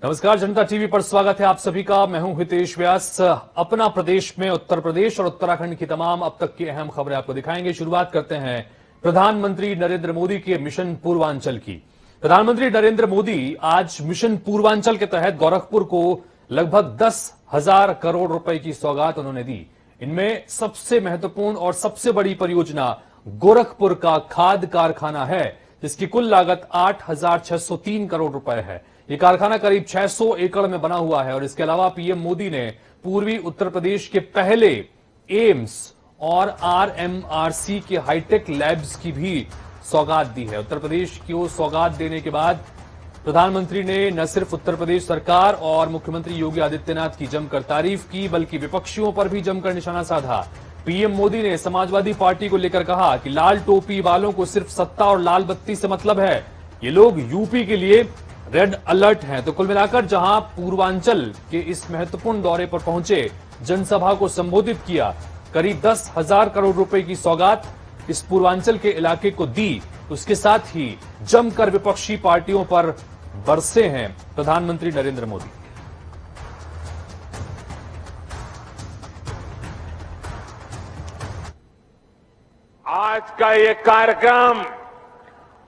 नमस्कार, जनता टीवी पर स्वागत है आप सभी का। मैं हूं हितेश व्यास। अपना प्रदेश में उत्तर प्रदेश और उत्तराखंड की तमाम अब तक की अहम खबरें आपको दिखाएंगे। शुरुआत करते हैं प्रधानमंत्री नरेंद्र मोदी के मिशन पूर्वांचल की। प्रधानमंत्री नरेंद्र मोदी आज मिशन पूर्वांचल के तहत गोरखपुर को लगभग 10,000 करोड़ रुपए की सौगात उन्होंने दी। इनमें सबसे महत्वपूर्ण और सबसे बड़ी परियोजना गोरखपुर का खाद कारखाना है, जिसकी कुल लागत 8,603 करोड़ रुपए है। ये कारखाना करीब 600 एकड़ में बना हुआ है और इसके अलावा पीएम मोदी ने पूर्वी उत्तर प्रदेश के पहले एम्स और आरएमआरसी के हाईटेक लैब्स की भी सौगात दी है। उत्तर प्रदेश को सौगात देने के बाद प्रधानमंत्री ने न सिर्फ उत्तर प्रदेश सरकार और मुख्यमंत्री योगी आदित्यनाथ की जमकर तारीफ की, बल्कि विपक्षियों पर भी जमकर निशाना साधा। पीएम मोदी ने समाजवादी पार्टी को लेकर कहा कि लाल टोपी वालों को सिर्फ सत्ता और लाल बत्ती से मतलब है, ये लोग यूपी के लिए रेड अलर्ट हैं। तो कुल मिलाकर जहां पूर्वांचल के इस महत्वपूर्ण दौरे पर पहुंचे जनसभा को संबोधित किया, करीब 10,000 करोड़ रुपए की सौगात इस पूर्वांचल के इलाके को दी, उसके साथ ही जमकर विपक्षी पार्टियों पर बरसे हैं प्रधानमंत्री नरेंद्र मोदी। आज का ये कार्यक्रम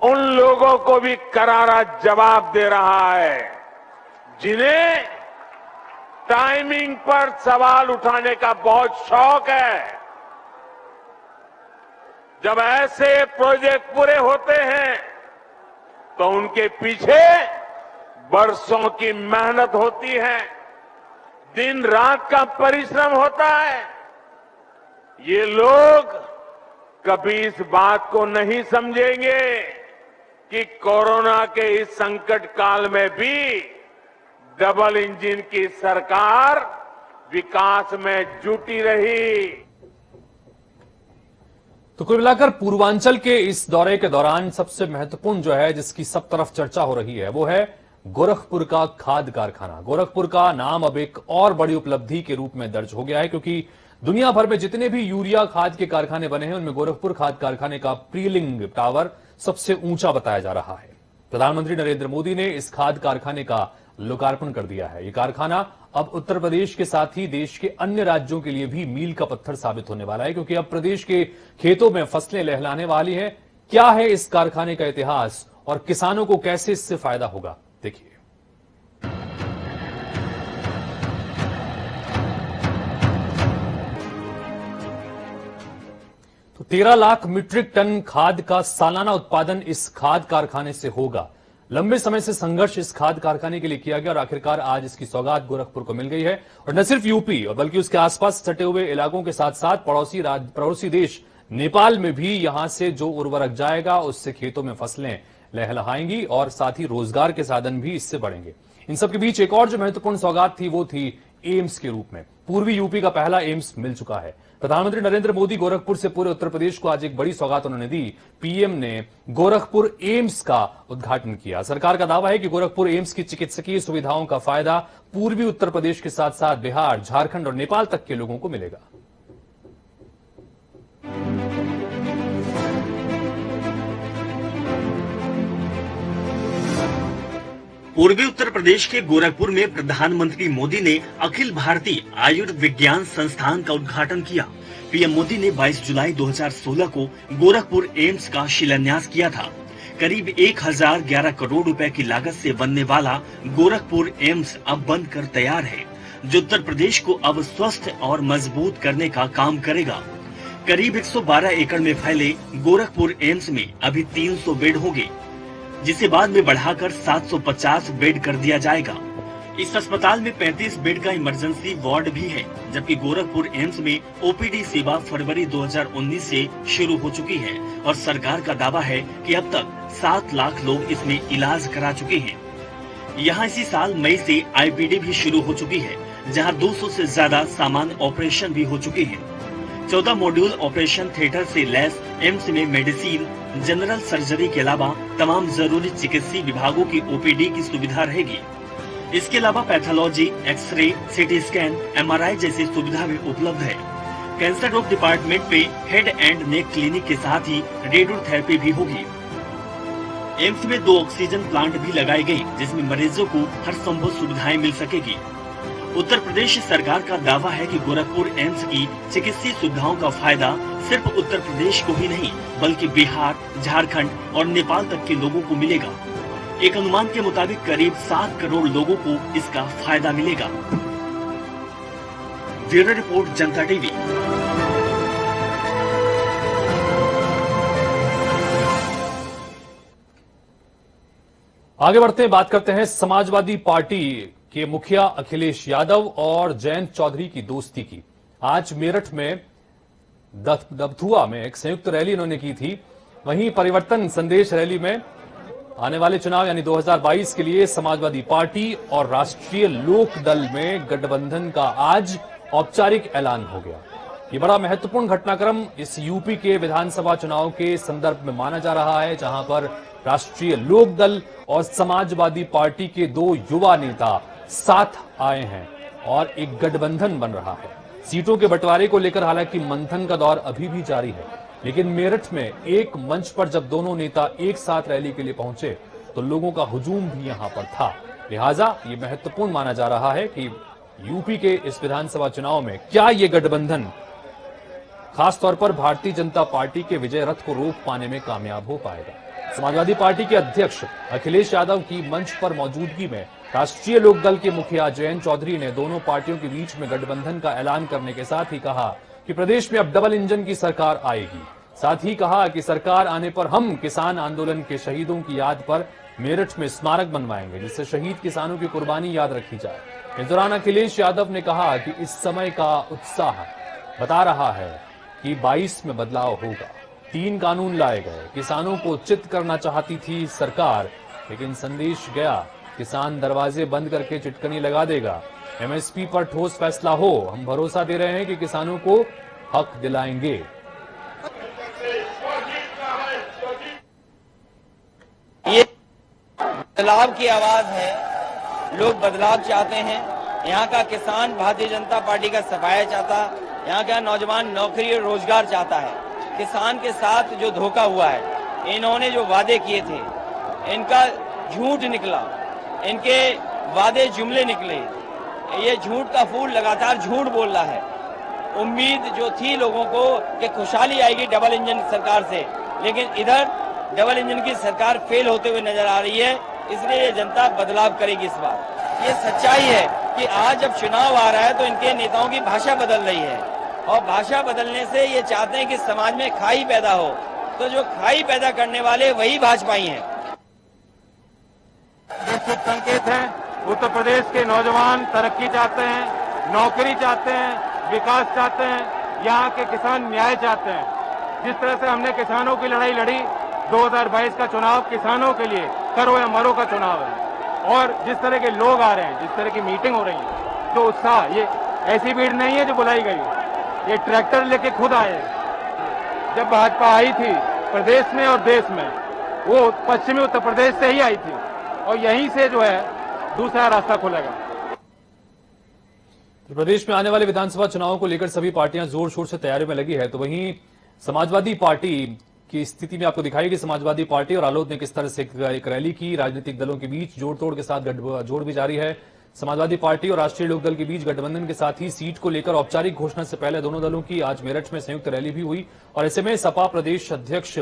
उन लोगों को भी करारा जवाब दे रहा है जिन्हें टाइमिंग पर सवाल उठाने का बहुत शौक है। जब ऐसे प्रोजेक्ट पूरे होते हैं तो उनके पीछे बरसों की मेहनत होती है, दिन रात का परिश्रम होता है। ये लोग कभी इस बात को नहीं समझेंगे कि कोरोना के इस संकट काल में भी डबल इंजन की सरकार विकास में जुटी रही। तो कुल मिलाकर पूर्वांचल के इस दौरे के दौरान सबसे महत्वपूर्ण जो है, जिसकी सब तरफ चर्चा हो रही है, वो है गोरखपुर का खाद कारखाना। गोरखपुर का नाम अब एक और बड़ी उपलब्धि के रूप में दर्ज हो गया है, क्योंकि दुनिया भर में जितने भी यूरिया खाद के कारखाने बने हैं, उनमें गोरखपुर खाद कारखाने का प्रीलिंग टावर सबसे ऊंचा बताया जा रहा है। प्रधानमंत्री नरेंद्र मोदी ने इस खाद कारखाने का लोकार्पण कर दिया है। यह कारखाना अब उत्तर प्रदेश के साथ ही देश के अन्य राज्यों के लिए भी मील का पत्थर साबित होने वाला है, क्योंकि अब प्रदेश के खेतों में फसलें लहलाने वाली हैं। क्या है इस कारखाने का इतिहास और किसानों को कैसे इससे फायदा होगा, देखिए। तो 13 लाख मीट्रिक टन खाद का सालाना उत्पादन इस खाद कारखाने से होगा। लंबे समय से संघर्ष इस खाद कारखाने के लिए किया गया और आखिरकार आज इसकी सौगात गोरखपुर को मिल गई है। और न सिर्फ यूपी और बल्कि उसके आसपास सटे हुए इलाकों के साथ साथ पड़ोसी देश नेपाल में भी यहां से जो उर्वरक जाएगा, उससे खेतों में फसलें लहलहाएंगी और साथ ही रोजगार के साधन भी इससे बढ़ेंगे। इन सबके बीच एक और जो महत्वपूर्ण सौगात थी, वो थी एम्स के रूप में। पूर्वी यूपी का पहला एम्स मिल चुका है। प्रधानमंत्री नरेंद्र मोदी गोरखपुर से पूरे उत्तर प्रदेश को आज एक बड़ी सौगात उन्होंने दी। पीएम ने गोरखपुर एम्स का उद्घाटन किया। सरकार का दावा है कि गोरखपुर एम्स की चिकित्सकीय सुविधाओं का फायदा पूर्वी उत्तर प्रदेश के साथ साथ बिहार, झारखंड और नेपाल तक के लोगों को मिलेगा। पूर्वी उत्तर प्रदेश के गोरखपुर में प्रधानमंत्री मोदी ने अखिल भारतीय आयुर्विज्ञान संस्थान का उद्घाटन किया। पीएम मोदी ने 22 जुलाई 2016 को गोरखपुर एम्स का शिलान्यास किया था। करीब 1011 करोड़ रुपए की लागत से बनने वाला गोरखपुर एम्स अब बनकर तैयार है, जो उत्तर प्रदेश को अब स्वस्थ और मजबूत करने का काम करेगा। करीब 112 एकड़ में फैले गोरखपुर एम्स में अभी 300 बेड होंगे, जिसे बाद में बढ़ाकर 750 बेड कर दिया जाएगा। इस अस्पताल में 35 बेड का इमरजेंसी वार्ड भी है, जबकि गोरखपुर एम्स में ओपीडी सेवा फरवरी 2019 से शुरू हो चुकी है और सरकार का दावा है कि अब तक 7 लाख लोग इसमें इलाज करा चुके हैं। यहाँ इसी साल मई से आईपीडी भी शुरू हो चुकी है, जहाँ 200 से ज्यादा सामान्य ऑपरेशन भी हो चुके हैं। 14 मॉड्यूल ऑपरेशन थिएटर से लैस एम्स में मेडिसिन, जनरल सर्जरी के अलावा तमाम जरूरी चिकित्सीय विभागों की ओपीडी की सुविधा रहेगी। इसके अलावा pathology, X-ray, CT scan, MRI जैसी सुविधा भी उपलब्ध है। कैंसर रोग डिपार्टमेंट पे हेड एंड नेक क्लिनिक के साथ ही रेडियोथेरेपी भी होगी। एम्स में 2 ऑक्सीजन प्लांट भी लगाए गए, जिसमें मरीजों को हर संभव सुविधाएं मिल सकेगी। उत्तर प्रदेश सरकार का दावा है कि गोरखपुर एम्स की चिकित्सीय सुविधाओं का फायदा सिर्फ उत्तर प्रदेश को ही नहीं, बल्कि बिहार, झारखंड और नेपाल तक के लोगों को मिलेगा। एक अनुमान के मुताबिक करीब 7 करोड़ लोगों को इसका फायदा मिलेगा। ब्यूरो रिपोर्ट, जनता टीवी। आगे बढ़ते हैं, बात करते हैं समाजवादी पार्टी के मुखिया अखिलेश यादव और जयंत चौधरी की दोस्ती की। आज मेरठ में दबथुआ में एक संयुक्त रैली इन्होंने की थी। वहीं परिवर्तन संदेश रैली में आने वाले चुनाव यानी 2022 के लिए समाजवादी पार्टी और राष्ट्रीय लोक दल में गठबंधन का आज औपचारिक ऐलान हो गया। ये बड़ा महत्वपूर्ण घटनाक्रम इस यूपी के विधानसभा चुनाव के संदर्भ में माना जा रहा है, जहां पर राष्ट्रीय लोक दल और समाजवादी पार्टी के 2 युवा नेता साथ आए हैं और एक गठबंधन बन रहा है। सीटों के बंटवारे को लेकर हालांकि मंथन का दौर अभी भी जारी है, लेकिन मेरठ में एक मंच पर जब दोनों नेता एक साथ रैली के लिए पहुंचे तो लोगों का हुजूम भी यहां पर था। लिहाजा ये महत्वपूर्ण माना जा रहा है कि यूपी के इस विधानसभा चुनाव में क्या ये गठबंधन खासतौर पर भारतीय जनता पार्टी के विजय रथ को रोक पाने में कामयाब हो पाएगा। समाजवादी पार्टी के अध्यक्ष अखिलेश यादव की मंच पर मौजूदगी में राष्ट्रीय लोकदल के मुखिया जयंत चौधरी ने दोनों पार्टियों के बीच में गठबंधन का ऐलान करने के साथ ही कहा कि प्रदेश में अब डबल इंजन की सरकार आएगी। साथ ही कहा कि सरकार आने पर हम किसान आंदोलन के शहीदों की याद पर मेरठ में स्मारक बनवाएंगे, जिससे शहीद किसानों की कुर्बानी याद रखी जाए। इस दौरान अखिलेश यादव ने कहा कि इस समय का उत्साह बता रहा है कि 22 में बदलाव होगा। 3 कानून लाए गए, किसानों को चित करना चाहती थी सरकार, लेकिन संदेश गया, किसान दरवाजे बंद करके चिटकनी लगा देगा। एमएसपी पर ठोस फैसला हो, हम भरोसा दे रहे हैं कि किसानों को हक दिलाएंगे। ये बदलाव की आवाज है, लोग बदलाव चाहते हैं। यहाँ का किसान भारतीय जनता पार्टी का सफाया चाहता, यहाँ का नौजवान नौकरी और रोजगार चाहता है। किसान के साथ जो धोखा हुआ है, इन्होंने जो वादे किए थे, इनका झूठ निकला, इनके वादे जुमले निकले। ये झूठ का फूल लगातार झूठ बोल रहा है। उम्मीद जो थी लोगों को कि खुशहाली आएगी डबल इंजन सरकार से, लेकिन इधर डबल इंजन की सरकार फेल होते हुए नजर आ रही है। इसलिए ये जनता बदलाव करेगी इस बार। ये सच्चाई है कि आज जब चुनाव आ रहा है तो इनके नेताओं की भाषा बदल रही है, और भाषा बदलने से ये चाहते हैं कि समाज में खाई पैदा हो। तो जो खाई पैदा करने वाले वही भाजपाई हैं। शुभ संकेत है। उत्तर प्रदेश के नौजवान तरक्की चाहते हैं, नौकरी चाहते हैं, विकास चाहते हैं, यहाँ के किसान न्याय चाहते हैं। जिस तरह से हमने किसानों की लड़ाई लड़ी, 2022 का चुनाव किसानों के लिए करो या मरो का चुनाव है। और जिस तरह के लोग आ रहे हैं, जिस तरह की मीटिंग हो रही है, जो उत्साह, ये ऐसी भीड़ नहीं है जो बुलाई गई, ये ट्रैक्टर लेके खुद आए। जब भाजपा आई थी प्रदेश में और देश में, वो पश्चिमी उत्तर प्रदेश से ही आई थी, और यहीं से जो है दूसरा रास्ता खुलेगा। प्रदेश में आने वाले विधानसभा चुनावों को लेकर सभी पार्टियां जोर शोर से तैयारी में लगी है। तो वहीं समाजवादी पार्टी की स्थिति में आपको दिखाई कि समाजवादी पार्टी और रालोद ने किस तरह से एक रैली की। राजनीतिक दलों के बीच जोड़ तोड़ के साथ गठजोड़ भी जारी है। समाजवादी पार्टी और राष्ट्रीय लोकदल के बीच गठबंधन के साथ ही सीट को लेकर औपचारिक घोषणा से पहले दोनों दलों की आज मेरठ में संयुक्त रैली भी हुई। और ऐसे में सपा प्रदेश अध्यक्ष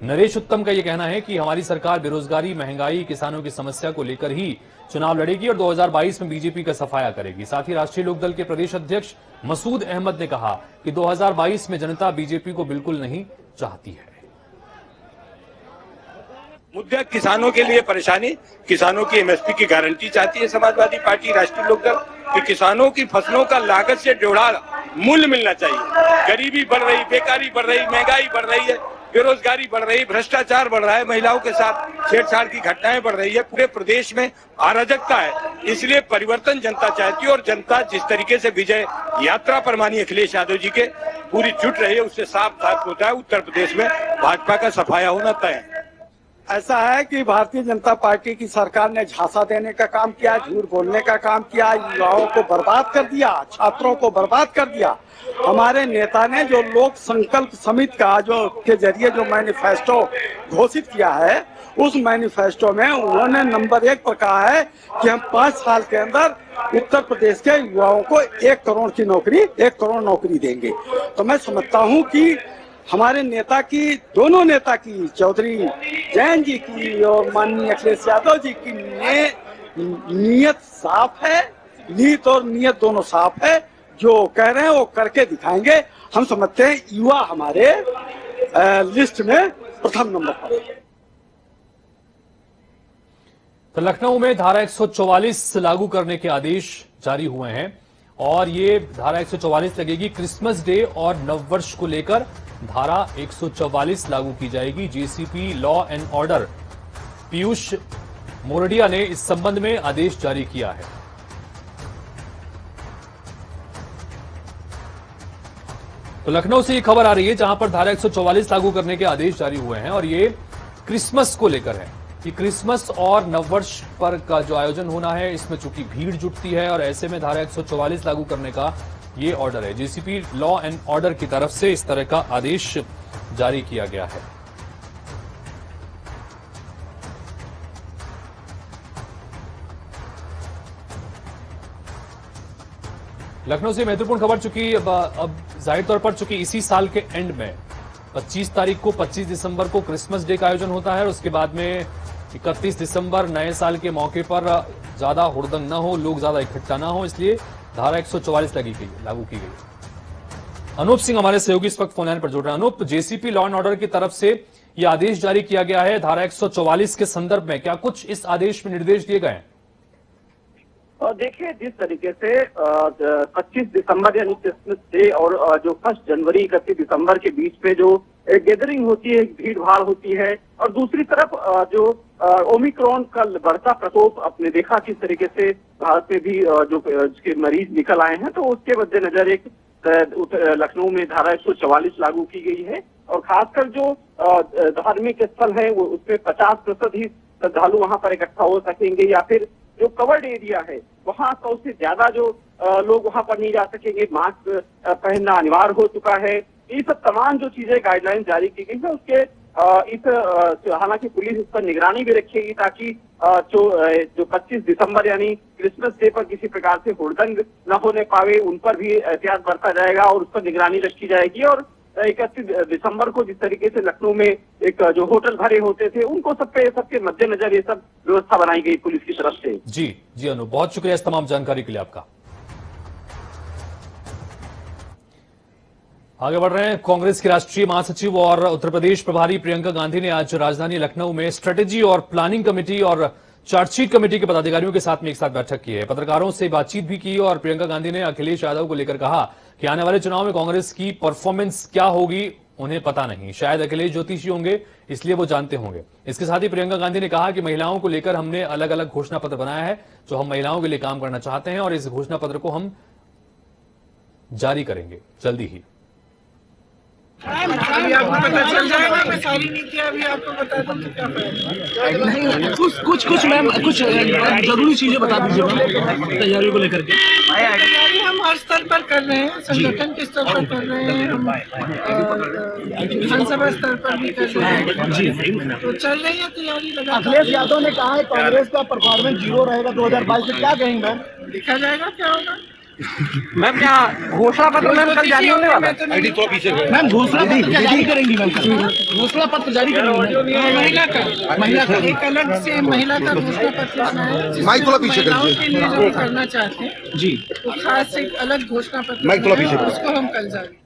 नरेश उत्तम का यह कहना है कि हमारी सरकार बेरोजगारी, महंगाई, किसानों की समस्या को लेकर ही चुनाव लड़ेगी और 2022 में बीजेपी का सफाया करेगी। साथ ही राष्ट्रीय लोकदल के प्रदेश अध्यक्ष मसूद अहमद ने कहा कि 2022 में जनता बीजेपी को बिल्कुल नहीं चाहती है। मुद्दा किसानों के लिए परेशानी, किसानों की एमएसपी की गारंटी चाहती है समाजवादी पार्टी, राष्ट्रीय लोकदल कि किसानों की फसलों का लागत से जुड़ा मूल्य मिलना चाहिए। गरीबी बढ़ रही, बेकारी बढ़ रही, महंगाई बढ़ रही है, बेरोजगारी बढ़ रही, भ्रष्टाचार बढ़ रहा है, महिलाओं के साथ छेड़छाड़ की घटनाएं बढ़ रही है, पूरे प्रदेश में अराजकता है। इसलिए परिवर्तन जनता चाहती है, और जनता जिस तरीके से विजय यात्रा पर माननीय अखिलेश यादव जी के पूरी जुट रही है, उससे साफ साफ होता है उत्तर प्रदेश में भाजपा का सफाया होना तय है। ऐसा है कि भारतीय जनता पार्टी की सरकार ने झांसा देने का काम किया, झूठ बोलने का काम किया, युवाओं को बर्बाद कर दिया, छात्रों को बर्बाद कर दिया। हमारे नेता ने जो लोक संकल्प समिति का जो के जरिए जो मैनिफेस्टो घोषित किया है, उस मैनिफेस्टो में उन्होंने नंबर 1 पर कहा है कि हम 5 साल के अंदर उत्तर प्रदेश के युवाओं को 1 करोड़ नौकरी देंगे। तो मैं समझता हूं कि हमारे नेता की, दोनों नेता की, चौधरी जैन जी की और माननीय अखिलेश यादव जी की नीयत साफ है, नीयत और नीयत दोनों साफ है। जो कह रहे हैं वो करके दिखाएंगे। हम समझते हैं युवा हमारे लिस्ट में प्रथम नंबर पर है। तो लखनऊ में धारा 144 लागू करने के आदेश जारी हुए हैं और ये धारा 144 लगेगी। क्रिसमस डे और नववर्ष को लेकर धारा 144 लागू की जाएगी। JCP law and order Piyush Mordia ने इस संबंध में आदेश जारी किया है। तो लखनऊ से ये खबर आ रही है जहां पर धारा 144 लागू करने के आदेश जारी हुए हैं और ये क्रिसमस को लेकर है कि क्रिसमस और नववर्ष पर का जो आयोजन होना है, इसमें चूंकि भीड़ जुटती है और ऐसे में धारा 144 लागू करने का ये ऑर्डर है। जेसीपी लॉ एंड ऑर्डर की तरफ से इस तरह का आदेश जारी किया गया है। लखनऊ से महत्वपूर्ण खबर, चूंकि अब जाहिर तौर पर चूंकि इसी साल के एंड में 25 तारीख को 25 दिसंबर को क्रिसमस डे का आयोजन होता है और उसके बाद में 31 दिसंबर नए साल के मौके पर ज्यादा हुड़दंग न हो, लोग ज्यादा इकट्ठा न हो, इसलिए धारा 144 लागू की गई। अनूप सिंह हमारे सहयोगी इस वक्त फोन लाइन पर जुड़ रहे हैं। Anup, JCP law and order की तरफ से यह आदेश जारी किया गया है धारा 144 के संदर्भ में, क्या कुछ इस आदेश में निर्देश दिए गए हैं? देखिए, जिस तरीके से 25 दिसंबर यानी क्रिसमस डे और जो 1 जनवरी 31 दिसंबर के बीच में जो गैदरिंग होती है, भीड़ भाड़ होती है, और दूसरी तरफ जो ओमिक्रॉन का बढ़ता प्रकोप आपने देखा किस तरीके से भारत में भी जो इसके मरीज निकल आए हैं, तो उसके मद्देनजर एक लखनऊ में धारा 144 लागू की गई है। और खासकर जो धार्मिक स्थल है वो उसमें 50% ही श्रद्धालु वहां पर इकट्ठा हो सकेंगे, या फिर जो कवर्ड एरिया है वहां 100 से ज्यादा जो लोग वहां पर नहीं जा सकेंगे। मास्क पहनना अनिवार्य हो चुका है। ये सब तमाम जो चीजें गाइडलाइन जारी की गई है उसके हालांकि पुलिस इस पर निगरानी भी रखेगी ताकि जो 25 दिसंबर यानी क्रिसमस डे पर किसी प्रकार से हुड़दंग न होने पावे, उन पर भी एहतियात बरता जाएगा और उस पर निगरानी रखी जाएगी। और 31 दिसंबर को जिस तरीके से लखनऊ में एक जो होटल भरे होते थे, उनको सबके मद्देनजर ये सब व्यवस्था बनाई गई पुलिस की तरफ से। जी अनु, बहुत शुक्रिया इस तमाम जानकारी के लिए आपका। आगे बढ़ रहे हैं। कांग्रेस की राष्ट्रीय महासचिव और उत्तर प्रदेश प्रभारी प्रियंका गांधी ने आज राजधानी लखनऊ में स्ट्रेटेजी और प्लानिंग कमेटी और चार्जशीट कमेटी के पदाधिकारियों के साथ में एक साथ बैठक की है। पत्रकारों से बातचीत भी की और प्रियंका गांधी ने अखिलेश यादव को लेकर कहा कि आने वाले चुनाव में कांग्रेस की परफॉर्मेंस क्या होगी उन्हें पता नहीं, शायद अखिलेश ज्योतिषी होंगे इसलिए वो जानते होंगे। इसके साथ ही प्रियंका गांधी ने कहा कि महिलाओं को लेकर हमने अलग अलग घोषणा पत्र बनाया है जो हम महिलाओं के लिए काम करना चाहते हैं और इस घोषणा पत्र को हम जारी करेंगे जल्दी ही। अभी आपको पता चल जाएगा, मैं सारी नीतियां अभी आपको बता दूं क्या नहीं, कुछ मैम कुछ जरूरी चीजें बता दीजिए तैयारियों को लेकर के। तैयारी हम हर स्तर पर कर रहे हैं, संगठन के स्तर पर कर रहे हैं, हम विधानसभा स्तर पर भी कर रहे हैं जी, तो चल रही है तैयारी लगा। अखिलेश यादव ने कहा है कांग्रेस का परफॉर्मेंस 0 रहेगा 2022 से, क्या कहेंगे मैम? देखा जाएगा क्या होगा। मैम क्या घोषणा पत्र मैम कल जारी होने वाला है? मैम घोषणा पत्र जारी करेंगी मैम, घोषणा पत्र जारी करेंगी महिला का एक अलग से महिला का घोषणा पत्र है, महिलाओं के लिए जो करना चाहते हैं जी, तो खास एक अलग घोषणा पत्र उसको हम कल जारी।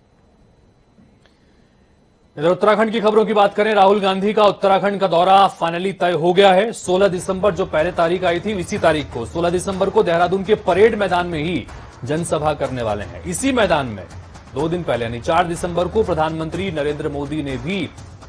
इधर उत्तराखंड की खबरों की बात करें। राहुल गांधी का उत्तराखंड का दौरा फाइनली तय हो गया है। 16 दिसंबर जो पहले तारीख आई थी, इसी तारीख को 16 दिसंबर को देहरादून के परेड मैदान में ही जनसभा करने वाले हैं। इसी मैदान में 2 दिन पहले यानी 4 दिसंबर को प्रधानमंत्री नरेंद्र मोदी ने भी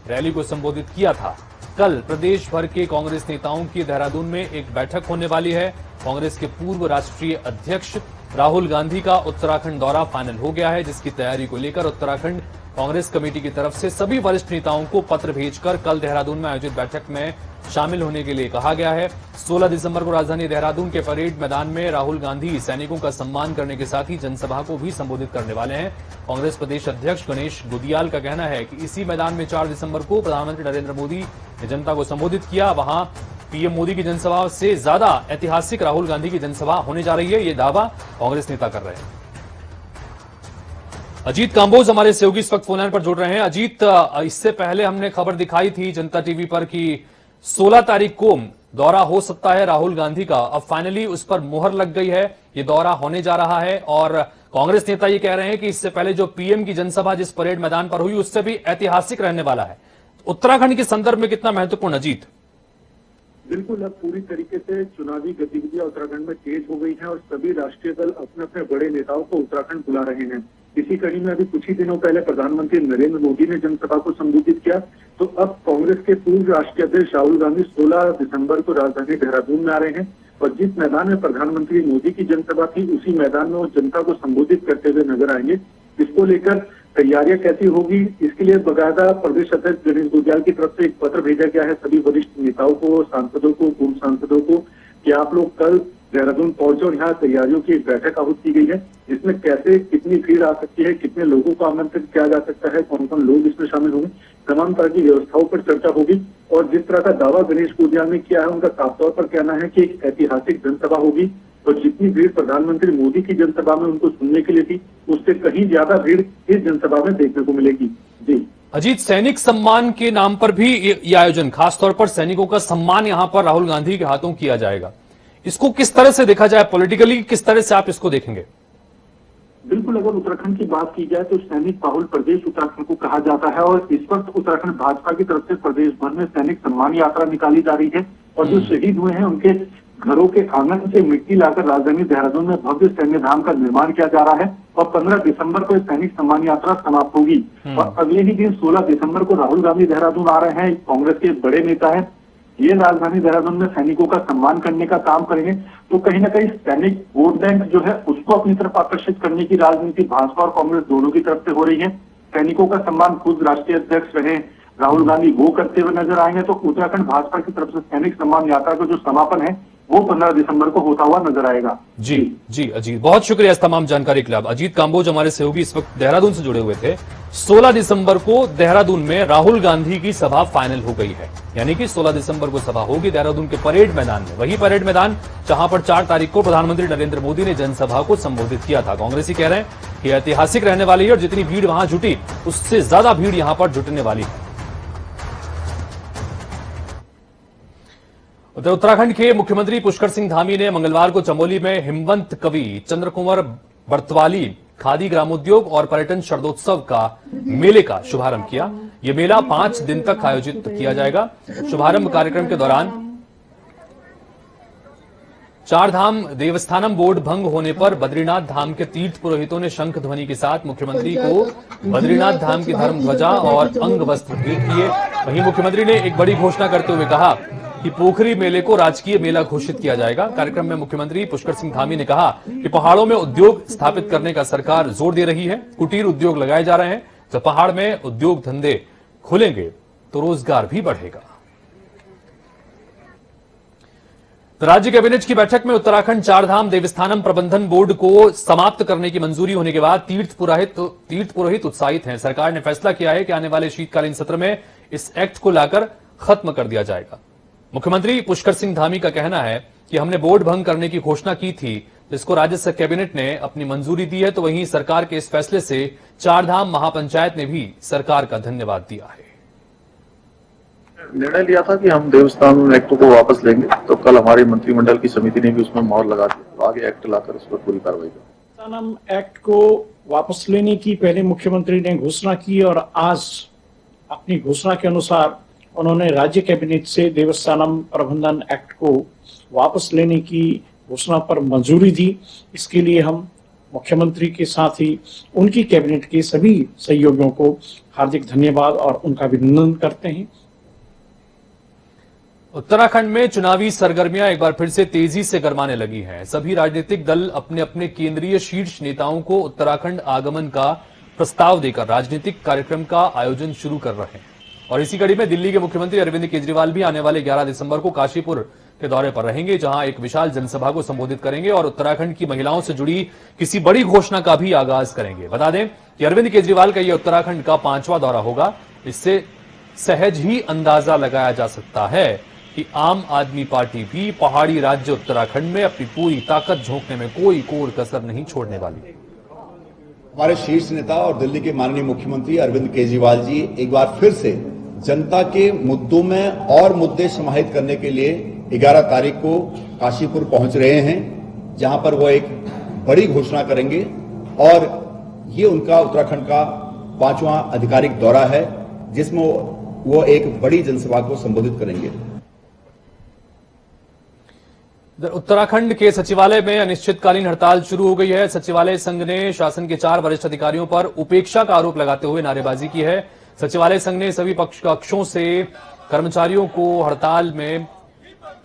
रैली को संबोधित किया था। कल प्रदेश भर के कांग्रेस नेताओं की देहरादून में एक बैठक होने वाली है। कांग्रेस के पूर्व राष्ट्रीय अध्यक्ष राहुल गांधी का उत्तराखंड दौरा फाइनल हो गया है, जिसकी तैयारी को लेकर उत्तराखंड कांग्रेस कमेटी की तरफ से सभी वरिष्ठ नेताओं को पत्र भेजकर कल देहरादून में आयोजित बैठक में शामिल होने के लिए कहा गया है। 16 दिसंबर को राजधानी देहरादून के परेड मैदान में राहुल गांधी सैनिकों का सम्मान करने के साथ ही जनसभा को भी संबोधित करने वाले हैं। कांग्रेस प्रदेश अध्यक्ष गणेश गुदियाल का कहना है कि इसी मैदान में 4 दिसंबर को प्रधानमंत्री नरेंद्र मोदी ने जनता को संबोधित किया। वहां पीएम मोदी की जनसभा से ज्यादा ऐतिहासिक राहुल गांधी की जनसभा होने जा रही है, ये दावा कांग्रेस नेता कर रहे हैं। अजीत कांबोज हमारे सहयोगी इस वक्त फोनलाइन पर जुड़ रहे हैं। अजीत, इससे पहले हमने खबर दिखाई थी जनता टीवी पर कि 16 तारीख को दौरा हो सकता है राहुल गांधी का। अब फाइनली उस पर मुहर लग गई है, ये दौरा होने जा रहा है और कांग्रेस नेता ये कह रहे हैं कि इससे पहले जो पीएम की जनसभा जिस परेड मैदान पर हुई उससे भी ऐतिहासिक रहने वाला है। उत्तराखंड के संदर्भ में कितना महत्वपूर्ण? अजीत, बिल्कुल, अब पूरी तरीके से चुनावी गतिविधियां उत्तराखंड में तेज हो गई हैं और सभी राष्ट्रीय दल अपने अपने बड़े नेताओं को उत्तराखंड बुला रहे हैं। इसी कड़ी में अभी कुछ ही दिनों पहले प्रधानमंत्री नरेंद्र मोदी ने जनसभा को संबोधित किया, तो अब कांग्रेस के पूर्व राष्ट्रीय अध्यक्ष राहुल गांधी 16 दिसंबर को राजधानी देहरादून में आ रहे हैं और जिस मैदान में प्रधानमंत्री मोदी की जनसभा थी उसी मैदान में वो जनता को संबोधित करते हुए नजर आएंगे। इसको लेकर तैयारियां कैसी होगी, इसके लिए बाकायदा प्रदेश अध्यक्ष गणेश गुदियाल की तरफ से एक पत्र भेजा गया है सभी वरिष्ठ नेताओं को, सांसदों को, पूर्व सांसदों को कि आप लोग कल देहरादून पहुंचे और यहाँ तैयारियों की एक बैठक आहूत की गई है। इसमें कैसे कितनी भीड़ आ सकती है, कितने लोगों को आमंत्रित किया जा सकता है, कौन कौन लोग इसमें शामिल होंगे, तमाम तरह की व्यवस्थाओं पर चर्चा होगी। और जिस तरह का दावा गणेश गुदियाल ने किया है उनका साफ तौर पर कहना है कि एक ऐतिहासिक जनसभा होगी और जितनी भीड़ प्रधानमंत्री मोदी की जनसभा में उनको सुनने के लिए थी उससे कहीं ज्यादा भीड़ इस जनसभा में देखने को मिलेगी। जी अजीत, सैनिक सम्मान के नाम पर भी ये आयोजन, खासतौर पर सैनिकों का सम्मान यहां पर राहुल गांधी के हाथों किया जाएगा, इसको किस तरह से देखा जाए पॉलिटिकली, किस तरह से आप इसको देखेंगे? बिल्कुल, अगर उत्तराखंड की बात की जाए तो सैनिक बाहुल प्रदेश उत्तराखंड को कहा जाता है और इस वक्त उत्तराखंड भाजपा की तरफ से प्रदेश भर में सैनिक सम्मान यात्रा निकाली जा रही है और जो शहीद हुए हैं उनके घरों के आंगन से मिट्टी लाकर राजधानी देहरादून में भव्य सैन्य धाम का निर्माण किया जा रहा है और 15 दिसंबर को सैनिक सम्मान यात्रा समाप्त होगी और अगले ही दिन 16 दिसंबर को राहुल गांधी देहरादून आ रहे हैं। कांग्रेस के बड़े नेता है, ये राजधानी देहरादून में सैनिकों का सम्मान करने का काम करेंगे, तो कहीं ना कहीं सैनिक वोट बैंक जो है उसको अपनी तरफ आकर्षित करने की राजनीति भाजपा और कांग्रेस दोनों की तरफ से हो रही है। सैनिकों का सम्मान खुद राष्ट्रीय अध्यक्ष रहे राहुल गांधी वो करते हुए नजर आएंगे, तो उत्तराखंड भाजपा की तरफ से सैनिक सम्मान यात्रा का जो समापन है वो 15 दिसंबर को होता हुआ नजर आएगा। जी अजीत, बहुत शुक्रिया इस तमाम जानकारी के लिए। अजीत कांबोज हमारे सहयोगी इस वक्त देहरादून से जुड़े हुए थे। 16 दिसंबर को देहरादून में राहुल गांधी की सभा फाइनल हो गई है, यानी कि 16 दिसंबर को सभा होगी देहरादून के परेड मैदान में, वही परेड मैदान जहां पर 4 तारीख को प्रधानमंत्री नरेंद्र मोदी ने जनसभा को संबोधित किया था। कांग्रेसी कह रहे हैं कि ऐतिहासिक रहने वाली है और जितनी भीड़ वहां जुटी उससे ज्यादा भीड़ यहां पर जुटने वाली है। उधर उत्तराखंड के मुख्यमंत्री पुष्कर सिंह धामी ने मंगलवार को चमोली में हिमवंत कवि चंद्रकुंवर बर्तवाली खादी ग्रामोद्योग और पर्यटन शरदोत्सव का मेले का शुभारंभ किया। यह मेला 5 दिन तक आयोजित किया जाएगा। शुभारंभ कार्यक्रम के दौरान चारधाम देवस्थानम बोर्ड भंग होने पर बद्रीनाथ धाम के तीर्थ पुरोहितों ने शंख ध्वनि के साथ मुख्यमंत्री को बद्रीनाथ धाम की धर्म ध्वजा और अंग वस्त्र भेंट किए। वहीं मुख्यमंत्री ने एक बड़ी घोषणा करते हुए कहा कि पोखरी मेले को राजकीय मेला घोषित किया जाएगा। कार्यक्रम में मुख्यमंत्री पुष्कर सिंह धामी ने कहा कि पहाड़ों में उद्योग स्थापित करने का सरकार जोर दे रही है। कुटीर उद्योग लगाए जा रहे हैं। जब पहाड़ में उद्योग धंधे खुलेंगे तो रोजगार भी बढ़ेगा। तो राज्य कैबिनेट की बैठक में उत्तराखंड चारधाम देवस्थानम प्रबंधन बोर्ड को समाप्त करने की मंजूरी होने के बाद तीर्थ पुरोहित उत्साहित हैं। सरकार ने फैसला किया है कि आने वाले शीतकालीन सत्र में इस एक्ट को लाकर खत्म कर दिया जाएगा। मुख्यमंत्री पुष्कर सिंह धामी का कहना है कि हमने बोर्ड भंग करने की घोषणा की थी, जिसको राज्य कैबिनेट ने अपनी मंजूरी दी है, तो वहीं सरकार के इस फैसले से चारधाम महापंचायत ने भी सरकार का धन्यवाद दिया है। निर्णय लिया था कि हम देवस्थान एक्ट को वापस लेंगे, तो कल हमारी मंत्रिमंडल की समिति ने भी उसमें मोहर लगा दी, तो आगे एक्ट लाकर उस पर पूरी कार्रवाई की। देवस्थानम एक्ट को वापस लेने की पहले मुख्यमंत्री ने घोषणा की और आज अपनी घोषणा के अनुसार उन्होंने राज्य कैबिनेट से देवस्थानम प्रबंधन एक्ट को वापस लेने की घोषणा पर मंजूरी दी। इसके लिए हम मुख्यमंत्री के साथ ही उनकी कैबिनेट के सभी सहयोगियों को हार्दिक धन्यवाद और उनका अभिनंदन करते हैं। उत्तराखंड में चुनावी सरगर्मियां एक बार फिर से तेजी से गरमाने लगी हैं। सभी राजनीतिक दल अपने अपने केंद्रीय शीर्ष नेताओं को उत्तराखंड आगमन का प्रस्ताव देकर राजनीतिक कार्यक्रम का आयोजन शुरू कर रहे हैं। और इसी कड़ी में दिल्ली के मुख्यमंत्री अरविंद केजरीवाल भी आने वाले 11 दिसंबर को काशीपुर के दौरे पर रहेंगे, जहां एक विशाल जनसभा को संबोधित करेंगे और उत्तराखंड की महिलाओं से जुड़ी किसी बड़ी घोषणा का भी आगाज करेंगे। बता दें कि अरविंद केजरीवाल का यह उत्तराखंड का 5वां दौरा होगा। इससे सहज ही अंदाजा लगाया जा सकता है कि आम आदमी पार्टी भी पहाड़ी राज्य उत्तराखंड में अपनी पूरी ताकत झोंकने में कोई कोर कसर नहीं छोड़ने वाली। हमारे शीर्ष नेता और दिल्ली के माननीय मुख्यमंत्री अरविंद केजरीवाल जी एक बार फिर से जनता के मुद्दों में और मुद्दे समाहित करने के लिए 11 तारीख को काशीपुर पहुंच रहे हैं, जहां पर वो एक बड़ी घोषणा करेंगे और ये उनका उत्तराखंड का 5वां आधिकारिक दौरा है, जिसमें वो एक बड़ी जनसभा को संबोधित करेंगे। उत्तराखंड के सचिवालय में अनिश्चितकालीन हड़ताल शुरू हो गई है। सचिवालय संघ ने शासन के 4 वरिष्ठ अधिकारियों पर उपेक्षा का आरोप लगाते हुए नारेबाजी की है। सचिवालय संघ ने सभी पक्षों से कर्मचारियों को हड़ताल में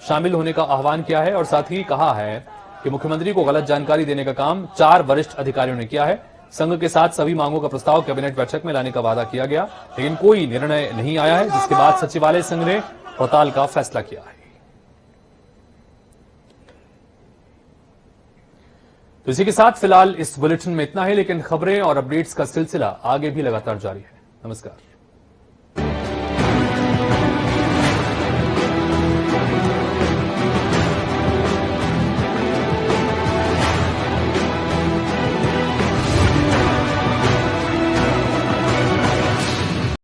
शामिल होने का आह्वान किया है और साथ ही कहा है कि मुख्यमंत्री को गलत जानकारी देने का काम 4 वरिष्ठ अधिकारियों ने किया है। संघ के साथ सभी मांगों का प्रस्ताव कैबिनेट बैठक में लाने का वादा किया गया, लेकिन कोई निर्णय नहीं आया है, जिसके बाद सचिवालय संघ ने हड़ताल का फैसला किया है। तो इसी के साथ फिलहाल इस बुलेटिन में इतना ही, लेकिन खबरें और अपडेट्स का सिलसिला आगे भी लगातार जारी है। नमस्कार।